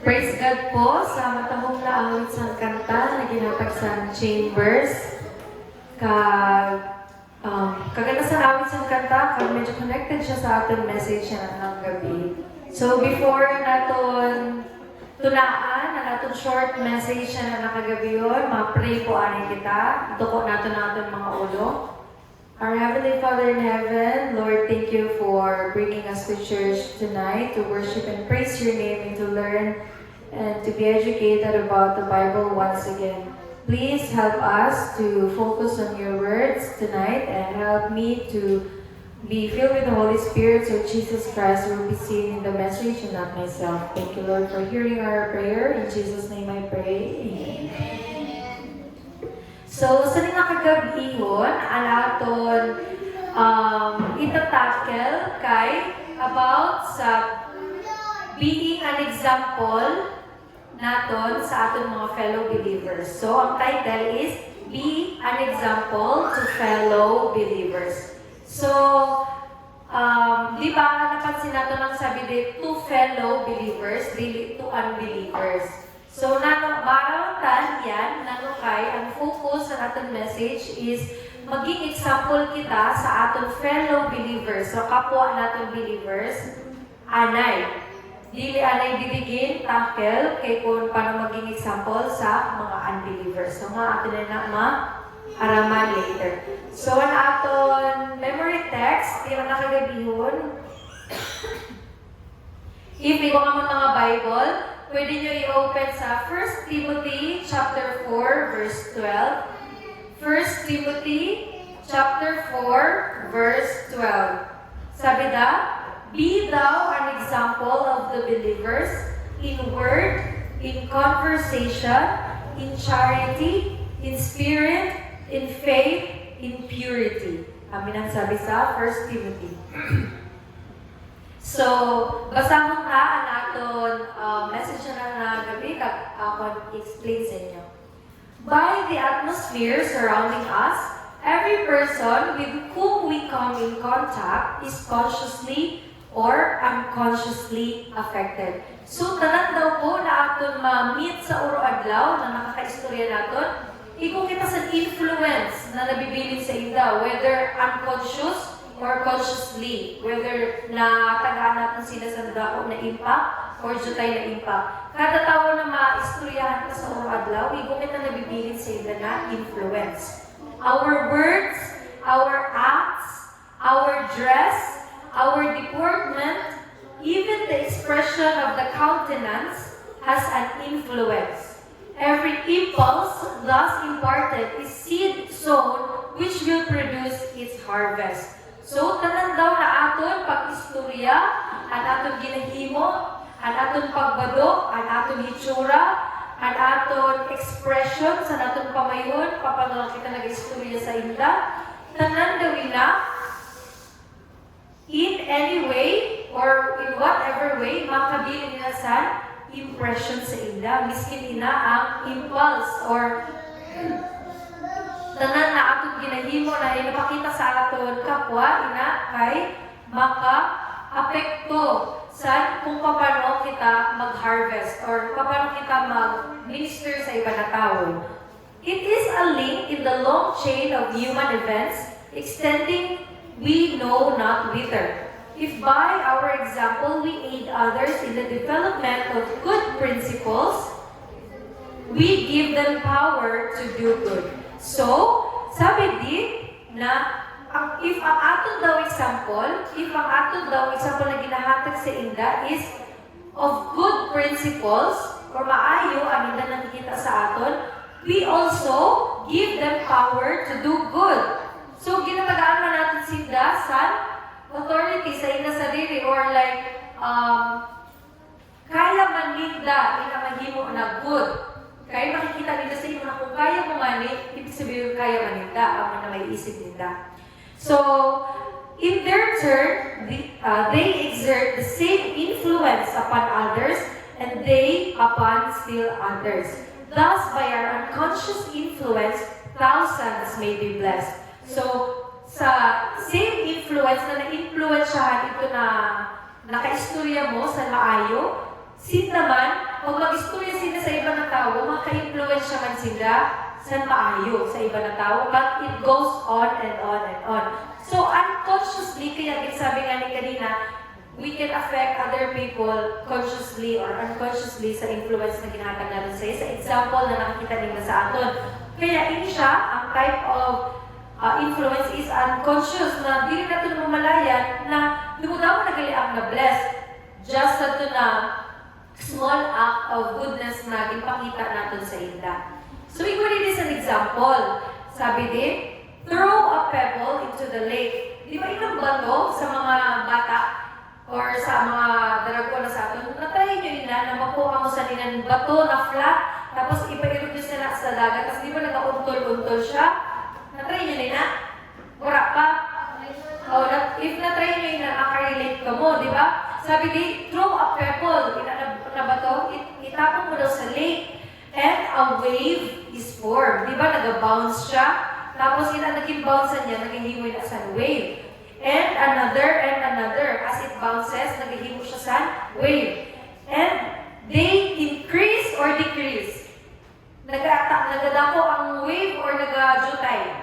Praise God po sa matahong na awit sa kanta na ginatag sa Chambers. Kaganda sa awit sa kanta, kag medyo connected siya sa ating message na ng gabi. So before naton tunaan na naton short message na nakagabi yun, ma-pray po anin kita. Duko natin natin mga ulo. Our Heavenly Father in heaven, Lord, thank you for bringing us to church tonight to worship and praise your name and to learn and to be educated about the Bible once again. Please help us to focus on your words tonight and help me to be filled with the Holy Spirit so Jesus Christ will be seen in the message and not myself. Thank you, Lord, for hearing our prayer. In Jesus' name I pray. Amen. So, sa nakagabihon, alaton itatakel kay about sa being an example naton sa aton mga fellow believers. So, ang title is Be an Example to Fellow Believers. So, di ba napansin natin ang sabi din to fellow believers, dili to unbelievers. So, maramatan yan, kay, ang focus sa ating message is maging example kita sa ating fellow believers. So, kapwa natin believers, anay. Dili anay didigin, takel, kay kung paano maging example sa mga unbelievers. So, nga atin na ma-araman later. So, ang aton memory text, yung nakagabihon, if ikaw nga mo mga Bible, pwede nyo i-open sa 1 Timothy chapter 4, verse 12. 1 Timothy chapter 4, verse 12. Sabi da, be thou an example of the believers in word, in conversation, in charity, in spirit, in faith, in purity. Amin ang sabi sa 1 Timothy. So, basahon na ang aton message na gabi kag ako explain sa inyo. By the atmosphere surrounding us, every person with whom we come in contact is consciously or unconsciously affected. So, tanan daw po na aton ma-meet sa uro adlaw na nakakaistorya naton, ikong kita sa influence na nabibilin sa inda, whether unconscious or consciously, whether na tagaan natin sila sa dako na impact or jutay na impact. Kada tao na maistoryahan ka sa urong adlaw, igo kita nabibilin sa ila na influence. Our words, our acts, our dress, our deportment, even the expression of the countenance has an influence. Every impulse thus imparted is seed sown which will produce its harvest. So, tanan daw na aton pag-istorya, ang aton ginahimo, ang aton pagbadok, ang aton hitsura, ang aton expression sa aton pamayon, paano kita nag-istorya sa inda, tanan daw ina, in any way, or in whatever way, makabilin nila sa impression sa inda. Miskin ina ang impulse, or tanan na aton ginahimo na inapakita sa aton kapwa ina kay maka-apekto sa kung paano kita mag-harvest or paano kita mag-minister sa iba na tao. It is a link in the long chain of human events extending we know not whither. If by our example we aid others in the development of good principles, we give them power to do good. So, sabi din na if ang aton daw example na ginahatag sa inda is of good principles or maayo ang inda nakikita sa aton, we also give them power to do good. So, ginatagaan man natin sinda sa authority sa inda sarili or like kaya man ninda inamahimo na good. Kaya makikita nila sa inyo na kung kaya mo manit, ibig sabihin kaya maninda, ang na may isip nila. So, in their turn, they exert the same influence upon others and they upon still others. Thus, by our unconscious influence, thousands may be blessed. So, sa same influence na na-influensyahan ito na nakaistorya mo sa maayo, sin naman, pag mag-istorya sila sa iba na tao, maka-influence man sila sa maayo sa iba na tao, but it goes on and on and on. So unconsciously, kaya sabi nga ni kanina, we can affect other people consciously or unconsciously sa influence na ginhatag natin sa sa example na nakikita nila sa aton. Kaya ini siya, ang type of influence is unconscious na dili natin mamalayan na dumudaw na gali ang na-bless. Just na na small act of goodness na ipakita natin sa ila. So, equally this an example. Sabi din, throw a pebble into the lake. Di ba ilang bato sa mga bata or sa mga darago na sa atin? Natry nyo nila na makuha mo sa nila ng bato na flat, tapos ipairog nyo sila sa dagat, tapos di ba nagka-untol-untol siya? Natry nyo nila? Wala pa? O, if natry nyo nila, makarelate ka mo, di ba? Sabi di, throw a pebble, na bato, itapon mo daw sa lake, and a wave is formed. Di ba, nag-bounce siya? Tapos, naging bounce niya, naghihimoy na sa wave. And another. As it bounces, naghihimo siya sa wave. And they increase or decrease? Nagadako ang wave or naga-jutay?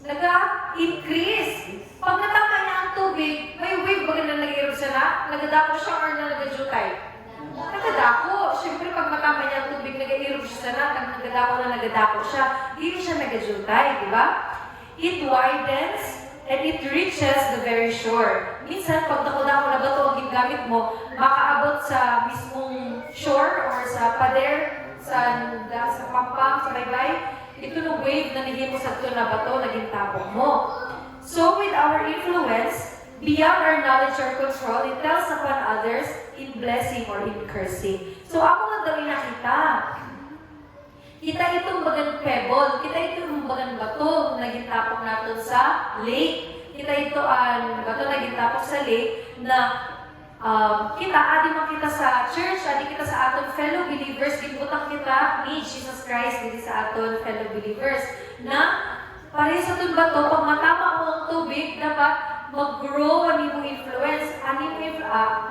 Naga-increase. Pag natama niya ang tubig, may wave ba na nag-irog siya na? Nagadako siya or naga-jutay? Nagadako. Siyempre, pag matama niya ang tubig, nag-irog siya na, nagadako siya. Hindi siya naga-jutay, di ba? It widens and it reaches the very shore. Minsan, pag dako-dako na bato ang gingamit mo, makaabot sa mismong shore or sa pader, sa pampang, sa baybay, ito ng wave na naging mo sa ito na bato, naging tapong mo. So, with our influence, beyond our knowledge or control, it tells upon others in blessing or in cursing. So, ako nga daw nakita. Kita itong bagang pebble, kita itong bagang bato na gintapok natin sa lake. Kita ito ang bato na gintapok sa lake na kita, adi makita sa church, adi kita sa aton fellow believers, gibutang kita ni Jesus Christ, dito sa aton fellow believers, na pare sa itong bato, pag matama mo ang tubig, dapat mag-grow ani mo influence,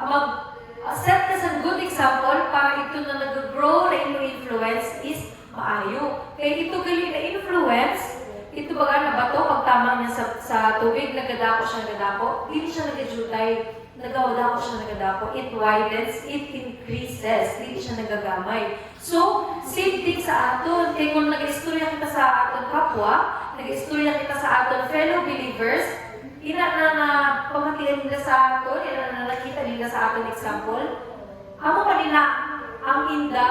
mag-set ka sa good example para ito na nag-grow na imo influence is maayo. Kaya ito gali na influence, ito baga na bato, pag tama niya sa tubig, nagadako siya nagadako, hindi siya nagadjutay, nagawada ko siya nagadako, it widens, it increases, hindi siya nagagamay. So, same thing sa aton. Kaya kung nag-istorya kita sa aton kapwa, nag-istorya kita sa aton fellow believers, ina na pamatian nila sa aton, ina na nakita nila sa aton example, amo pa nila ang inda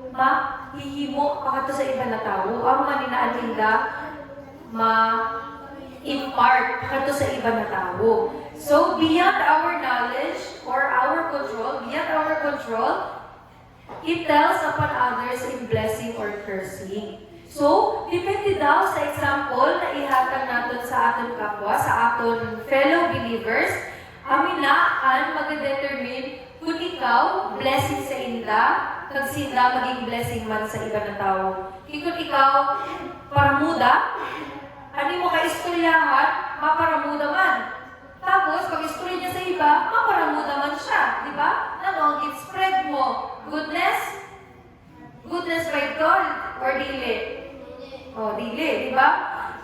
mahihimo pakato sa iba na tao, amo man nila ang inda ma-impart pakato sa iba na tao. So, beyond our knowledge or our control, it tells upon others in blessing or cursing. So, depende daw sa example na ihatag natin sa aton kapwa, sa aton fellow believers, amin na ang mag-determine kung ikaw, blessing sa inda, kag sila maging blessing man sa iba na tao. Kung ikaw, paramuda, ano mo ka-istoryahan, maparamuda man. Tapos, pag istorya niya sa iba, maparamuda man siya. Di ba? Ano, spread mo. Goodness? Goodness by God or dili? O, dili. Di ba?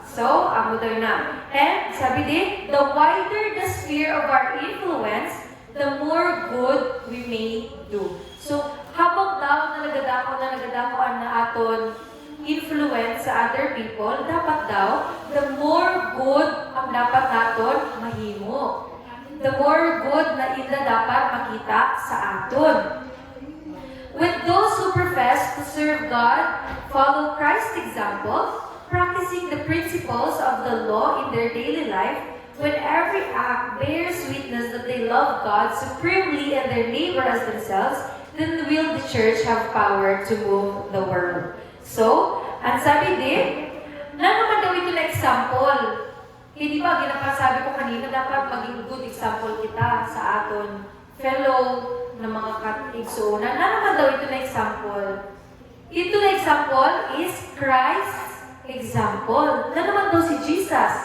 So, amo daw na. And, sabi din, the wider the sphere of our influence, the more good we may do. So, habang daw na nagadakoan na aton influence sa other people, dapat daw, the more good ang dapat naton mahimo. The more good na ila dapat makita sa aton. With those who profess to serve God, follow Christ's example, practicing the principles of the law in their daily life, when every act bears witness that they love God supremely and their neighbor as themselves, then will the church have power to move the world. So, ang sabi din, na naman daw ito na example. Hindi ba, ginapasabi ko kanina, dapat maging good example kita sa aton fellow na mga katigsuunan. Na naman daw ito na example. Ito na example is Christ's example. Na naman daw si Jesus.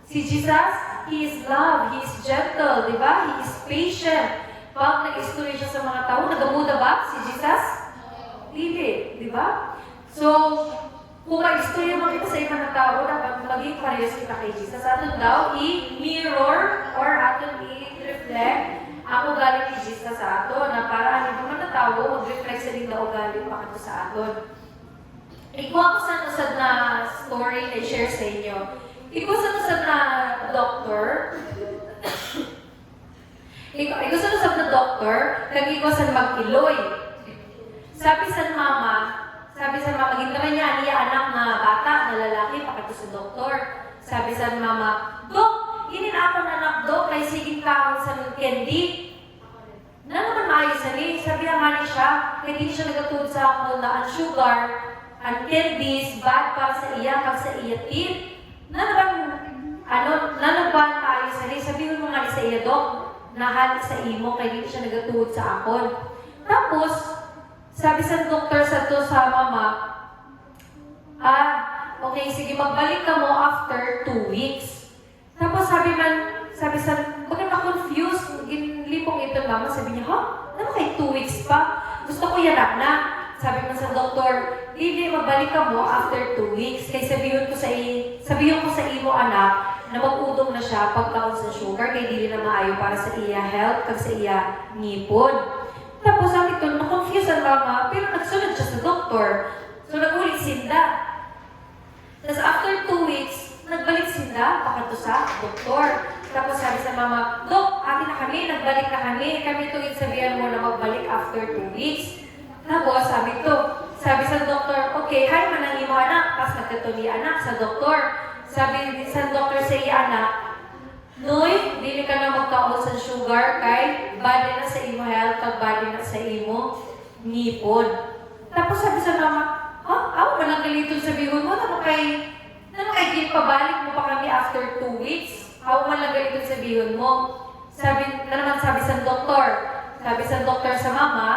Si Jesus, He is love, He is gentle, di ba? He is patient. Pag nag-istorya siya sa mga tao, nagamuda ba? si Jesus? Dili, di ba? So, kung mag-istorya mo kita sa ibang na tao, dapat maging parehas kita kay Jesus. Aton daw, i-mirror or aton i-reflect ako galing ni Jesus sa aton, na para hindi naman na tao, mag-reflect sa din daw galing pa kato sa aton. Ikuha ko sa nusad na story na i-share sa inyo. Ikuha sa nusad na doctor, ikaw sa nusad na doctor, nag-ikuha sa mag-iloy. Sabi sa mama, gintaman niya niya anak na bata, na lalaki, pakato sa doktor. Sabi sa mama, Dok, inin ako na anak, Dok, kay siging kaon sa candy. Na naman maayos na ni, sabi naman ni siya, kaya hindi siya nagatuod sa ako na ang sugar, ang candies, bad para sa iya, pag sa iya teeth. Na naman maayos na ni, sabi mo nga ni sa iya, Dok, nahal sa imo, kaya hindi siya nagatuod sa akon. Tapos, sabi sa doktor sa to sa mama, okay, sige, magbalik ka mo after 2 weeks. Tapos sabi sa, bakit ma-confused, ginlipong ito mama, sabi niya, ano kay 2 weeks pa? Gusto ko yanap na. Sabi mo sa doktor, hindi, magbalik ka mo after 2 weeks. Kaya sabihin ko sa imo anak, na mag-udong na siya pagkaon sa sugar, kaya hindi na maayo para sa iya health, kag sa iya ngipon. Tapos sabi ko, na-confuse ang mama, pero nagsunod siya sa doktor. So nag-ulit sinda. Tapos after 2 weeks, nagbalik sinda, pakato sa doktor. Tapos sabi sa mama, Dok, atin na kami, nagbalik na kami. Kami itong sabihan mo na magbalik after 2 weeks. Tapos sabi sa doktor, okay, hay manang imo anak. Tapos nagkatuli anak sa doktor. Sabi sa doktor sa iya anak, Noy, dili ka na magkaon sa sugar kay bali na sa imo health, kag bali na sa imo ngipon. Tapos sabi sa mama, ako ba nagkalitong sabihin mo, naman kay pabalik mo pa kami after 2 weeks? Ako ba nagkalitong sabihin mo? Sabi sa doktor sa mama,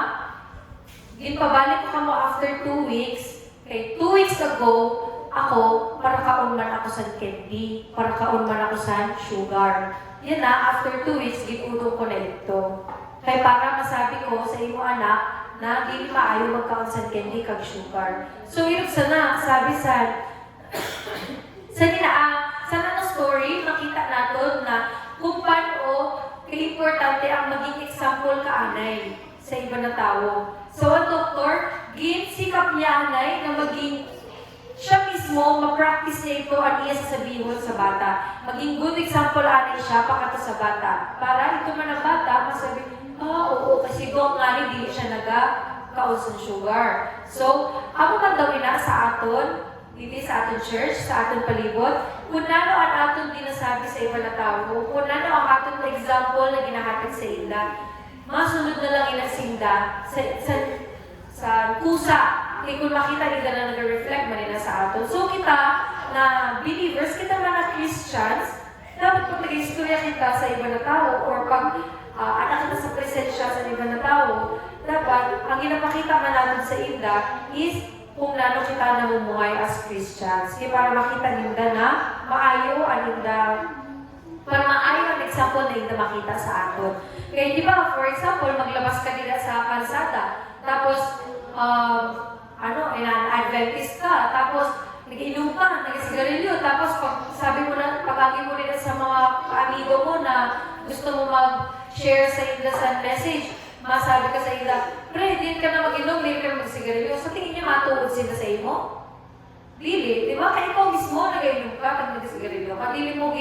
pabalik ko mo after 2 weeks, kay 2 weeks ago, ako, para kaon man ako sa candy, para kaon man ako sa sugar. Yan na, after 2 weeks, ginudong ko na ito. Kaya para masabi ko sa imo anak, na hindi maayo magkaon sa candy kag sugar. So, yun sana, sabi sa story, makita natin na kung paano importante ang maging example ka anay sa iba na tao. So, ang doktor, sikap niya anay na maging siya mismo, ma-practice niya ito ang iya sasabihin sa bata. Maging good example anay siya pakato sa bata. Para ito man ang bata, masabi, oo, kasi doon nga hindi siya nagka-kaon sa sugar. So, ako man daw ina sa aton, hindi sa aton church, sa aton palibot, kung ano ang aton dinasabi sa iba na tao, kung ano ang aton example na ginahatag sa ila, masunod na lang ina sinda sa kusa. Kaya kung makita nila na nag-reflect man nila sa aton. So kita na believers, kita man na Christians, dapat pag nag-istorya kita sa iba na tao or pag anak kita sa presensya sa iba na tao, dapat ang ginapakita man natin sa ila is kung lalo kita namumuhay as Christians. Kaya para makita nila na maayo ang example na hindi makita sa aton. Kaya di ba, for example, maglabas ka nila sa kalsada, tapos Adventist ka, tapos nag-inom ka, nag-sigarilyo, tapos pag-agi mo rin sa mga amigo mo na gusto mo mag-share sa ila sa message, masabi ka sa ila, pre, din ka na mag-inom, din ka na mag-sigarilyo. Sa tingin niya matuod sila sa imo? Dili, di ba? Kaya ikaw mismo nag-inom ka, pag nag-sigarilyo ka, dili mo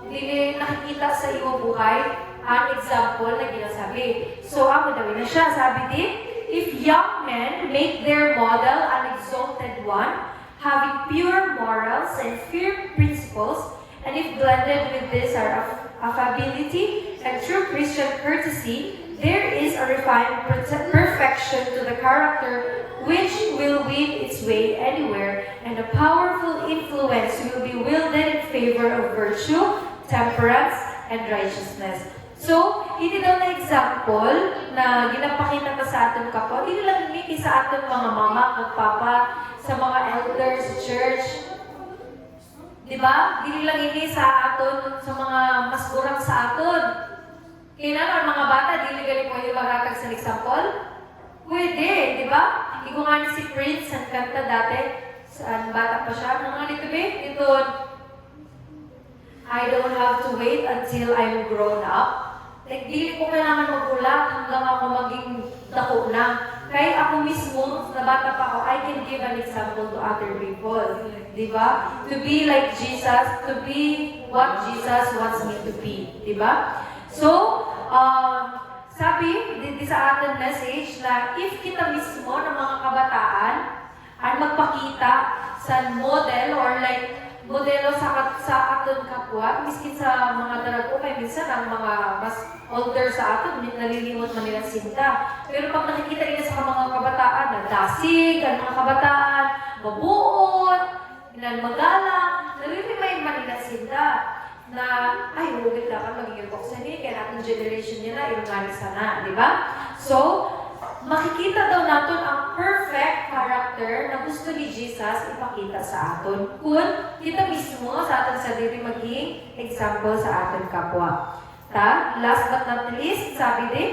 dili nakikita sa imo buhay ang example na ginasabi. So, ako daw na siya, sabi din, if young men make their model an exalted one, having pure morals and firm principles, and if blended with this are affability and true Christian courtesy, there is a refined perfection to the character which will win its way anywhere, and a powerful influence will be wielded in favor of virtue, temperance, and righteousness. So, hindi daw na example na ginapakita ka sa ating kapwa, hindi lang hindi sa ating mga mama, magpapa, sa mga elders, sa church. Di ba? Hindi lang hindi sa atin, sa mga mas kurang sa atin. Kailangan mga bata, dili gali pwede maghatag sa example? Pwede, di ba? Ikaw nga ni si Prince, ang kanta dati, saan bata pa siya, nang nga dito ba? Ito, I don't have to wait until I'm grown up. Like, dili ko kailangan magulat hanggang ako maging dako na. Kaya ako mismo, na bata pa ako, I can give an example to other people. Di ba? To be like Jesus, to be what Jesus wants me to be. Di ba? So, sabi, di sa ating message na if kita mismo ng mga kabataan ay magpakita sa model or like modelo sa aton kapwa, miskin sa mga darago, kaya minsan ang mga mas older sa aton, nalilimot man nilang sinta. Pero pag nakikita nila sa mga kabataan, na dasig, ang mga kabataan, mabuot, magalang, nalilimay man nilang sinta na, ay, huwag dapat magiging buksan kaya natin generation nila, ilunganin sana, di ba? So, makikita daw natin ang perfect character na gusto ni Jesus ipakita sa atin. Kung kita mismo sa ating sarili maging example sa ating kapwa. Last but not least, sabi din,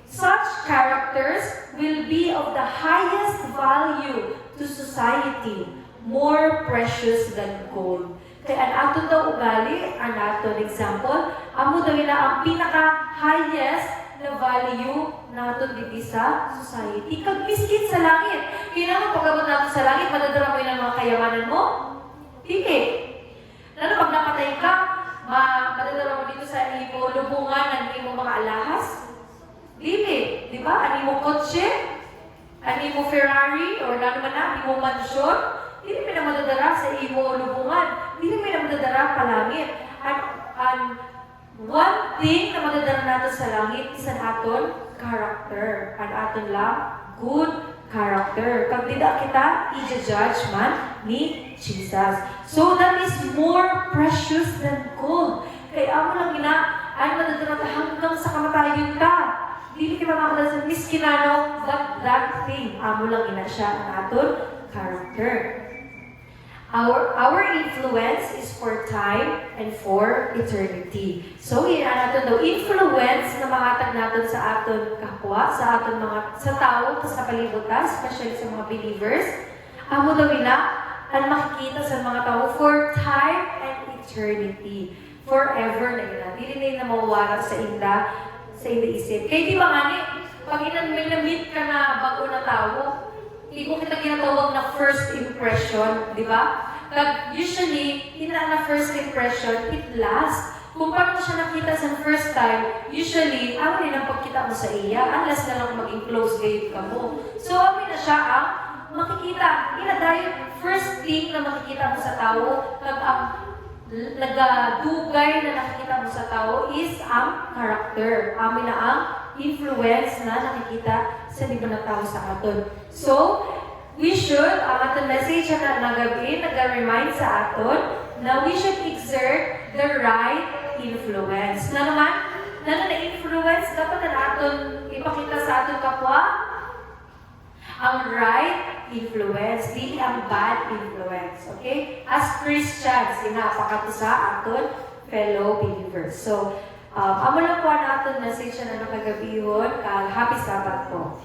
such characters will be of the highest value to society, more precious than gold. Kaya ang ato daw ugali, ang ato example, amo daw nila ang pinaka-highest na value nato dito sa society. Kag miskin sa langit. Kailangan pag-abot nato sa langit, madadala mo yun ang mga kayamanan mo? Hindi. Lalo pag napatay ka, madadala mo dito sa imo lubungan ng imo mga alahas? Dili. Di ba? Ani mo kotse? Ani mo Ferrari? Or lalo man na, ani mo mansyon? Hindi mo na madadala sa imo lubungan. Hindi mo na madadala palangit. At one thing na madadala natin sa langit is ang aton character. Ang aton lang, good character. Pag tidak kita, i-judge man ni Jesus. So that is more precious than gold. Kaya amo lang ay madadala ta hanggang sa kamatayon ka. Hindi ka makakala sa miskinano, but that thing, amo lang siya ang aton character. Our influence is for time and for eternity. So, yan natin daw influence na mahatag natin sa aton kapwa, sa aton sa tao, sa kalibutan, especially sa mga believers. Amo daw ang makikita sa mga tao for time and eternity. Forever na yun. Hindi na mawawala sa inda isip. Kaya di ba nga pag may na-meet ka na bago na tao, hindi ko kita ginatawag na first impression, di ba? Usually, na first impression, it lasts. Kung paano mo siya nakita sa first time, usually, amin ang pagkita mo sa iya, unless na lang maging close gayud ka mo. So, amin na siya ang makikita. Dayon, first thing na makikita mo sa tao, pag ang nagadugay na nakikita mo sa tao is ang character. Amin na ang influence na nakikita sa iba na tao sa aton. So, we should, ang ating message na nagabi, nag-remind sa aton na we should exert the right influence. Na naman, na-influence, dapat na aton ipakita sa aton kapwa ang right influence, dili ang bad influence. Okay? As Christians, inapakato sa aton fellow believers. So, amo lang po ang aton message na nakagabihon. Happy Sabbath po.